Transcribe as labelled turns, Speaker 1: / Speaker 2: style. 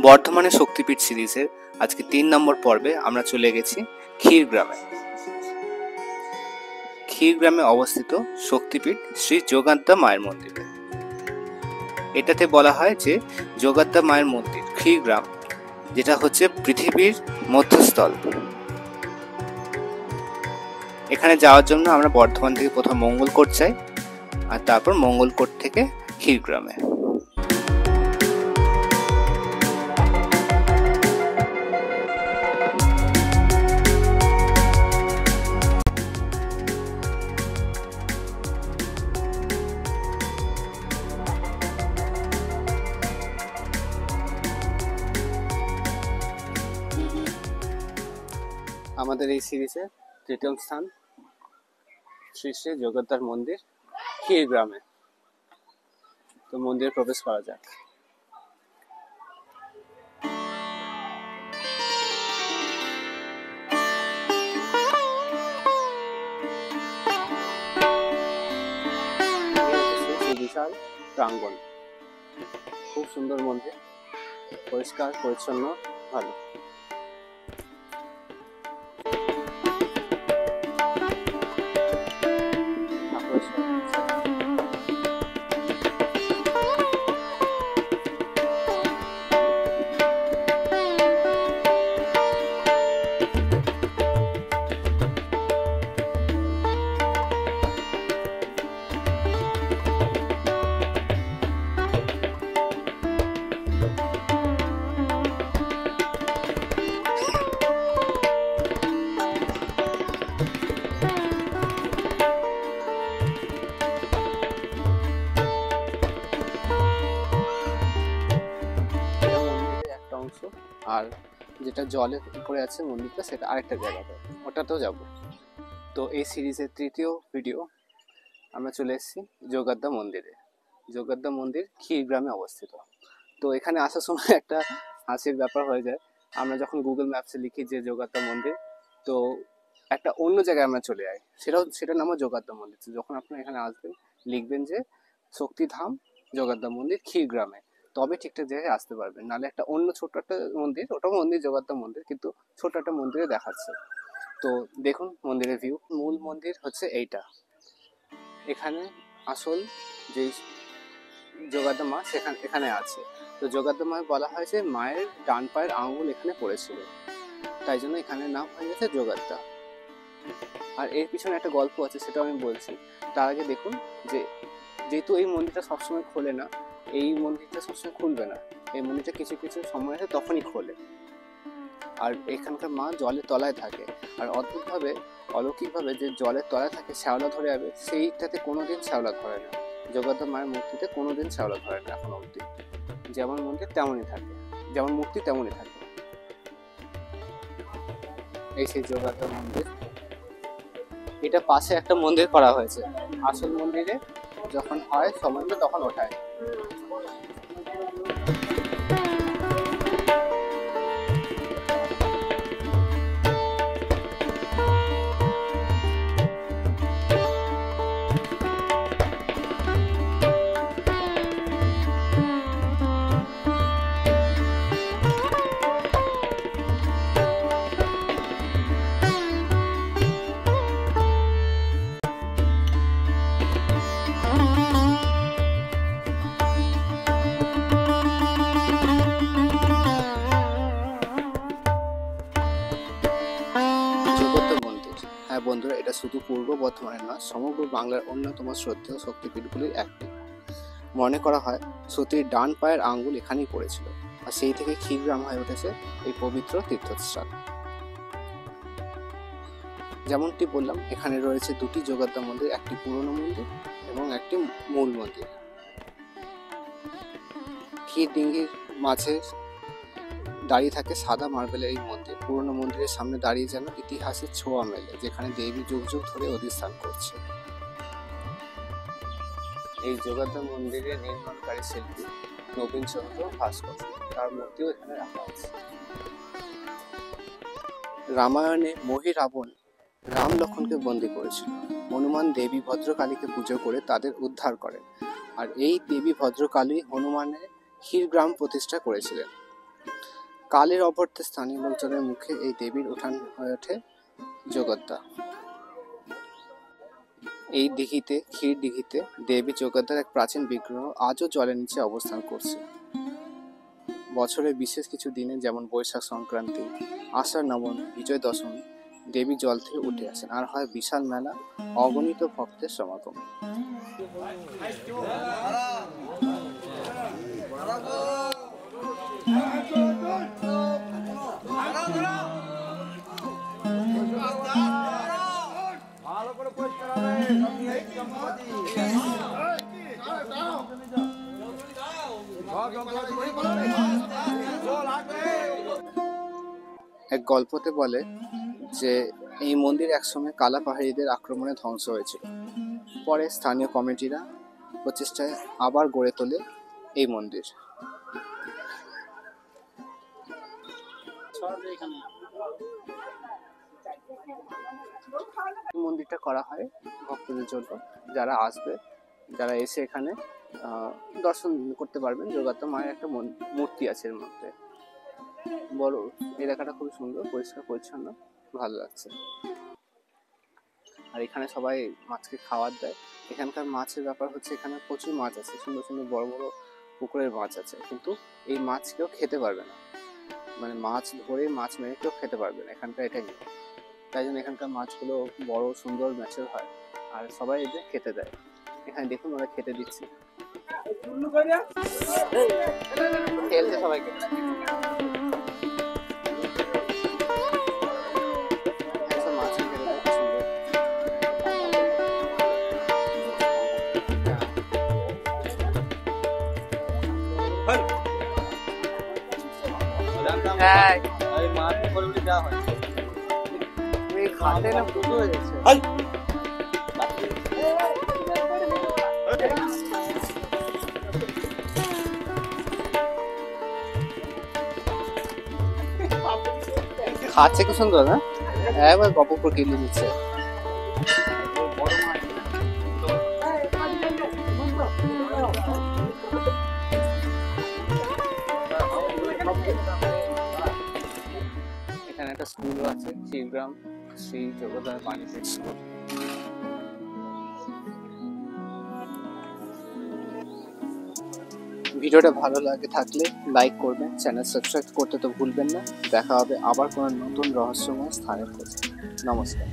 Speaker 1: বর্ধমানে শক্তিপীঠ সিরিজের আজকে 3 নম্বর পর্বে আমরা চলে গেছি ক্ষীরগ্রামে। ক্ষীরগ্রামে অবস্থিত শক্তিপীঠ শ্রী যোগাদ্দা মায়ের মন্দিরে। এটাতে বলা হয় যে যোগাদ্দা মায়ের মন্দির ক্ষীরগ্রাম, যেটা হচ্ছে পৃথিবীর মধ্যস্থল। এখানে যাওয়ার জন্য আমরা বর্ধমান থেকে প্রথম মঙ্গলকোট যাই, আর তারপর মঙ্গলকোট থেকে ক্ষীরগ্রামে। আমাদের এই সিরিজে তৃতীয় স্থান শ্রী শ্রী যোগাদ্দার মন্দির ক্ষীরগ্রামে। তো মন্দিরে প্রবেশ করা যাক। বিশাল প্রাঙ্গণ, খুব সুন্দর মন্দির, পরিষ্কার পরিচ্ছন্ন, ভালো। আর যেটা জলের উপরে আছে মন্দিরটা, সেটা আরেকটা জায়গাতে, ওটাতেও যাব। তো এই সিরিজের তৃতীয় ভিডিও আমরা চলে এসেছি যোগাদ্দা মন্দিরে। যোগাদ্দা মন্দির ক্ষীরগ্রামে অবস্থিত। তো এখানে আসার সময় একটা হাসির ব্যাপার হয়ে যায়। আমরা যখন গুগল ম্যাপসে লিখি যে যোগাদ্দা মন্দির, তো একটা অন্য জায়গায় আমরা চলে যাই, সেটার নামও যোগাদ্দা মন্দির। যখন আপনারা এখানে আসবেন, লিখবেন যে শক্তিধাম যোগাদ্দা মন্দির ক্ষীরগ্রামে, তবে ঠিকঠাক জায়গায় আসতে পারবেন। নাহলে একটা অন্য ছোট একটা মন্দির, ওটাও মন্দির, যোগাদ্দা মন্দির, কিন্তু ছোট একটা মন্দিরে দেখাচ্ছে। তো দেখুন মন্দিরের ভিউ। মূল মন্দির হচ্ছে এইটা। এখানে আসল যে যোগাদ্দা মা এখানে আছে। তো যোগাদ্দা মায়ের বলা হয় যে মায়ের ডান পায়ের আঙুল এখানে পড়েছিল, তাই জন্য এখানে নাম হয়ে গেছে যোগাদ্দা। আর এর পিছনে একটা গল্প আছে, সেটা আমি বলছি। তার আগে দেখুন যে যেহেতু এই মন্দিরটা সবসময় খোলে না, এই মন্দিরটা সবসময় খুলবে না, এই মন্দিরটা কিছু কিছু সময় আছে তখনই খোলে। আর এখানকার মা জলের তলায় থাকে, আর অদ্ভুতভাবে অলৌকিকভাবে যে জলের তলায় থাকে শ্যাওলা ধরে যাবে, সেইটাতে কোনোদিন শ্যাওলা ধরে না। যোগাদ্দা মায়ের মূর্তিতে কোনোদিন শ্যাওলা ধরে না এখনো অবধি। যেমন মন্দির তেমনই থাকে, যেমন মূর্তি তেমনই থাকে। এই সেই যোগাদ্দা মন্দির। এটা পাশে একটা মন্দির করা হয়েছে, আসল মন্দিরে যখন হয় সময়টা তখন ওঠায়। বন্ধুরা, এটা শুধু পূর্ব বর্ধমানের নয়, সমগ্র বাংলার অন্যতম শ্রদ্ধেয় শক্তিপীঠগুলির একটি। মনে করা হয় সতীর ডান পায়ের আঙ্গুল এখানেই পড়েছিল, আর সেই থেকে ক্ষীরগ্রাম হয়ে উঠেছে এই পবিত্র তীর্থস্থান। যেমনটি বললাম, এখানে রয়েছে দুটি যোগাদ্দা মন্দির, একটি পুরনো মন্দির এবং একটি মূল মন্দির। ক্ষীর ডিঙ্গির মাঝে দাঁড়িয়ে থাকে সাদা মার্বেলের এই মন্দির। পুরনো মন্দিরের সামনে দাঁড়িয়ে যেন ইতিহাসের ছোঁয়া মেলে, যেখানে দেবী যুগ যুগ ধরে অধিষ্ঠান করছে। এই যোগাদ্দা মন্দিরের নির্মাণকারী শিল্পী নবীন চন্দ্র ভাস্কর, তার মূর্তিও এখানে রাখা আছে। রামায়ণে মহি রাবণ রাম লক্ষ্মণকে বন্দী করেছিল। হনুমান দেবী ভদ্রকালীকে পুজো করে তাদের উদ্ধার করেন, আর এই দেবী ভদ্রকালী হনুমানের ক্ষীরগ্রাম প্রতিষ্ঠা করেছিলেন। কালের অবর্তে স্থানীয় লোকজনের মুখে এই দেবীর উঠান হয়ে ওঠে যোগদ্দা। এই দিঘিতে, ক্ষীর দিঘিতে দেবী যোগদ্দার এক প্রাচীন বিগ্রহ আজও জলের নিচে অবস্থান করছে। বছরের বিশেষ কিছু দিনে, যেমন বৈশাখ সংক্রান্তি, আষাঢ় নবমী, বিজয় দশমী, দেবী জল থেকে উঠে আসেন আর হয় বিশাল মেলা, অগণিত ভক্তের সমাগম। এক গল্পতে বলে যে এই মন্দির একসময় কালা পাহাড়িদের আক্রমণে ধ্বংস হয়েছিল। পরে স্থানীয় কমিটিরা প্রচেষ্টায় আবার গড়ে তোলে এই মন্দির। মন্দিরটা করা হয় ভক্তদের জন্য, যারা আসবে, যারা এসে এখানে দর্শন করতে পারবেন। যোগাত্মা মায়ের একটা মূর্তি আছে এর মধ্যে, বড়। এলাকাটা খুবই সুন্দর, পরিষ্কার পরিচ্ছন্ন, ভালো লাগছে। আর এখানে সবাই মাছকে খাবার দেয়। এখানকার মাছের ব্যাপার হচ্ছে, এখানে প্রচুর মাছ আছে, সুন্দর সুন্দর বড় বড় পুকুরের মাছ আছে, কিন্তু এই মাছ কেউ খেতে পারবে না, মানে মাছ ধরে মাছ মেরে কেউ খেতে পারবে না, এখানকার এটাই নিয়ম। তাই জন্য এখানকার মাছগুলো বড়, সুন্দর, ম্যাচের হয়, আর সবাই এদের খেতে দেয়। এখানে দেখুন ওরা খেতে দিচ্ছে, খেলছে সবাইকে। খাতে না দুটো হয়ে গেছে। খাচ্ছে কি সুন্দর না, একবার গপ করে কিনে দিচ্ছে। এখানে একটা স্কুলও আছে, শ্রীগ্রাম শ্রী যোগদান বাণিজ্যিক স্কুল। ভিডিওটা ভালো লাগে থাকলে লাইক করবেন, চ্যানেল সাবস্ক্রাইব করতে তো ভুলবেন না। দেখা হবে আবার কোনো নতুন রহস্যময় স্থানের খোঁজে। নমস্কার।